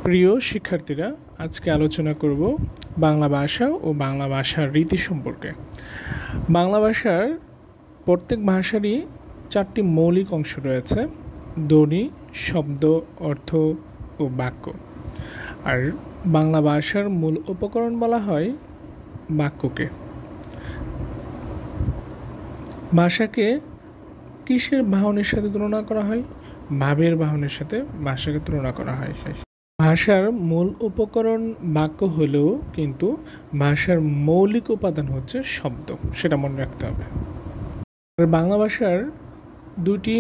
প্রিয় শিক্ষার্থীরা, আজকে আলোচনা করব বাংলা ভাষা ও বাংলা ভাষার রীতি সম্পর্কে। বাংলা ভাষার প্রত্যেক ভাষারই 4টি মৌলিক অংশ রয়েছে: ধ্বনি, শব্দ, অর্থ ও বাক্য। আর বাংলা ভাষার মূল উপকরণ বলা হয় বাক্যকে। ভাষাকে কিসের বাহনের সাথে তুলনা করা হয়? ভাবের বাহনের সাথে ভাষাকে তুলনা করা হয়। ভাষার মূল উপকরণ বাক্য হলেও কিন্তু ভাষার মৌলিক উপাদান হচ্ছে শব্দ, সেটা মনে রাখতে হবে। আর বাংলা ভাষার দুটি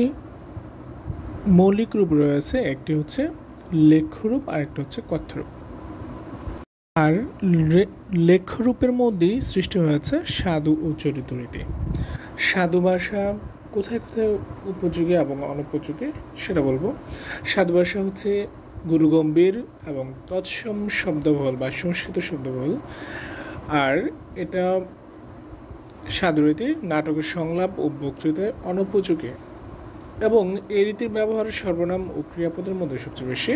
মৌলিক রূপ রয়েছে, একটি হচ্ছে লেখ্যরূপ আর একটা হচ্ছে কথ্যরূপ। আর লেখ্যরূপের মধ্যেই সৃষ্টি হয়েছে সাধু ও চলিত রীতি। সাধু ভাষা কোথায় কোথায় উপযোগী এবং অনুপযোগী সেটা বলবো। সাধু ভাষা হচ্ছে গুরুগম্ভীর এবং তৎসম শব্দবহুল বা সংস্কৃত শব্দবহুল। আর এটা সাধু রীতি নাটকের সংলাপ ও বক্তৃতায় অনুপযোগী এবং এই রীতির ব্যবহার সর্বনাম ও ক্রিয়াপদের মধ্যে সবচেয়ে বেশি।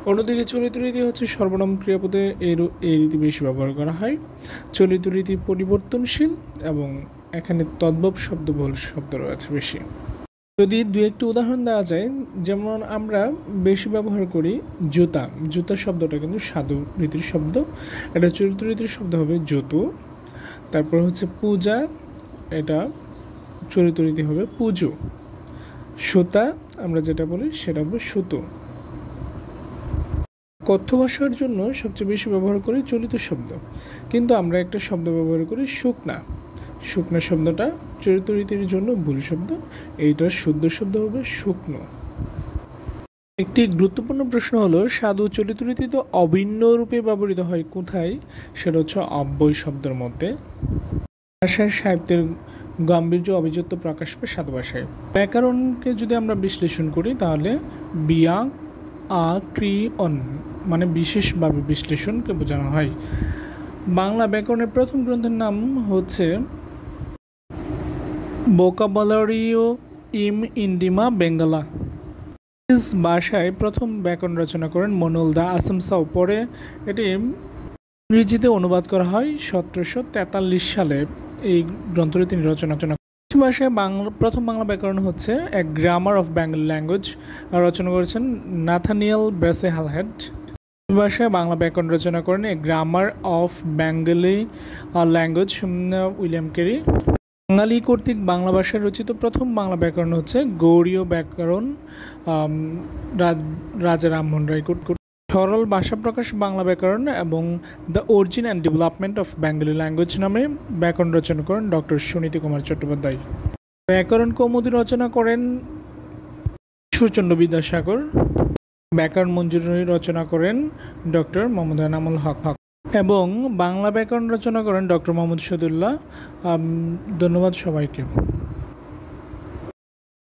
অন্যদিকে চলিত রীতি হচ্ছে সর্বনাম ক্রিয়াপদে এই রীতি বেশি ব্যবহার করা হয়। চলিত রীতি পরিবর্তনশীল এবং এখানে তদ্ভব শব্দবহুল শব্দ রয়েছে বেশি। যদি দু একটি উদাহরণ দেওয়া যায়, যেমন আমরা বেশি ব্যবহার করি জুতা। জুতা শব্দটা কিন্তু সাধু রীতির শব্দ, এটা চলিত রীতির শব্দ হবে জুতু। তারপর হচ্ছে পূজা, এটা চলিত রীতি হবে পুজো। সুতা আমরা যেটা বলি সেটা হবে সুতো। কথ্য ভাষার জন্য সবচেয়ে বেশি ব্যবহার করি চলিত শব্দ, কিন্তু আমরা একটা শব্দ ব্যবহার করি শুকনা। শুকনা শব্দটা চলিত রীতির জন্য ভুল শব্দ, এইটার শুদ্ধ শব্দ হবে শুকনো। একটি গুরুত্বপূর্ণ প্রশ্ন হলো, সাধু চলিত রীতিতে অভিন্ন রূপে ব্যবহৃত হয় কোথায়? সেটা হচ্ছে অব্যয় শব্দের মধ্যে। ভাষার সাহিত্যের গাম্ভীর্য অভিজাত্য প্রকাশ পায় সাধু ভাষায়। ব্যাকরণকে যদি আমরা বিশ্লেষণ করি তাহলে বিয়া আ ক্রি অন মানে বিশেষভাবে বিশ্লেষণকে বোঝানো হয়। বাংলা ব্যাকরণের প্রথম গ্রন্থের নাম হচ্ছে ভোকাবুলারিও ইন ইন্ডিয়া বাঙ্গালা। ভাষায় প্রথম ব্যাকরণ রচনা করেন মনুল দা আসামসাও। পরে এটি ইংরেজিতে অনুবাদ করা হয় 1743 সালে। এই গ্রন্থটি তিনি রচনা করেন। ভাষায় প্রথম বাংলা ব্যাকরণ হচ্ছে a grammar of Bengali language, রচনা করেছেন নাথানিয়েল ব্রেসে হালহেড। ভাষায় বাংলা ব্যাকরণ রচনা করেন a grammar of Bengali language, William Carey. Bangali কর্তৃক বাংলা ভাষায় রচিত প্রথম বাংলা ব্যাকরণ হচ্ছে গৌড়ীয় ব্যাকরণ, রাজা রামমোহন রায়। সরল ভাষা প্রকাশ বাংলা ব্যাকরণ এবং the origin and development of Bengali language নামে ব্যাকরণ রচনা করেন ডক্টর সুনীতি কুমার চট্টোপাধ্যায়। ব্যাকরণ কৌমুদী রচনা করেন ঈশ্বরচন্দ্র বিদ্যাসাগর। ব্যাকরণ মঞ্জুরি রচনা করেন ডক্টর মোহাম্মদ এনামুল হক এবং বাংলা ব্যাকরণ রচনা করেন ডক্টর মোহাম্মদ শহীদুল্লাহ। ধন্যবাদ সবাইকে।